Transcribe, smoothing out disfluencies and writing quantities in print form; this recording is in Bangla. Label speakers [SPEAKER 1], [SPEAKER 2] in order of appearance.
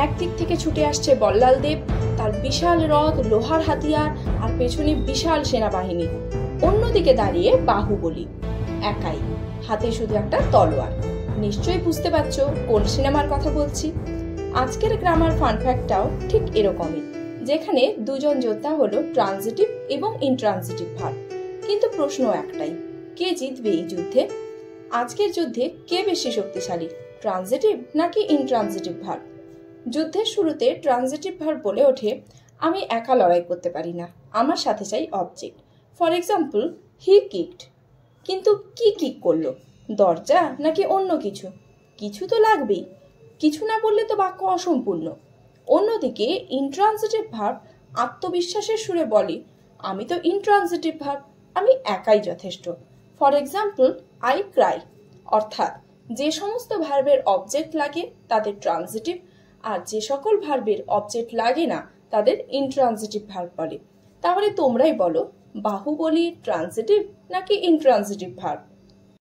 [SPEAKER 1] একদিক থেকে ছুটে আসছে বল্লাল দেব, তার বিশাল রথ, লোহার হাতিয়ার আর পেছনে বিশাল সেনাবাহিনী। অন্যদিকে দাঁড়িয়ে বাহুবলী একাই, হাতে শুধু একটা তলোয়ার। নিশ্চয়ই বুঝতে পারছো কোন সিনেমার কথা বলছি। আজকের গ্রামার ফান ফ্যাক্টটাও ঠিক এরকমই, যেখানে দুজন যোদ্ধা হলো ট্রানজিটিভ এবং ইনট্রানজিটিভ ভার্ব। কিন্তু প্রশ্ন একটাই, কে জিতবে এই যুদ্ধে? আজকের যুদ্ধে কে বেশি শক্তিশালী, ট্রানজিটিভ নাকি ইনট্রানজিটিভ ভার্ব? যুদ্ধের শুরুতে ট্রানজিটিভ ভার্ব বলে ওঠে, আমি একা লড়াই করতে পারি না, আমার সাথে চাই object. For example, he kicked. কিন্তু কি কিক করলো, দরজা নাকি অন্য কিছু? কিছু তো লাগবেই, কিছু না বললে তো বাক্য অসম্পূর্ণ। অন্যদিকে ইনট্রানজিটিভ ভার্ব আত্মবিশ্বাসের সুরে বলে, আমি তো ইনট্রানজিটিভ ভার্ব, আমি একাই যথেষ্ট। For example, I Cry. অর্থাৎ যে সমস্ত ভার্বের অবজেক্ট লাগে তাদের ট্রানজিটিভ, আর যে সকল ভার্বের অবজেক্ট লাগে না তাদের ইনট্রানজিটিভ ভার্ব বলে। তাহলে তোমরাই বলো, বাহুবলী ট্রানজিটিভ নাকি ইনট্রানজিটিভ ভার্ব?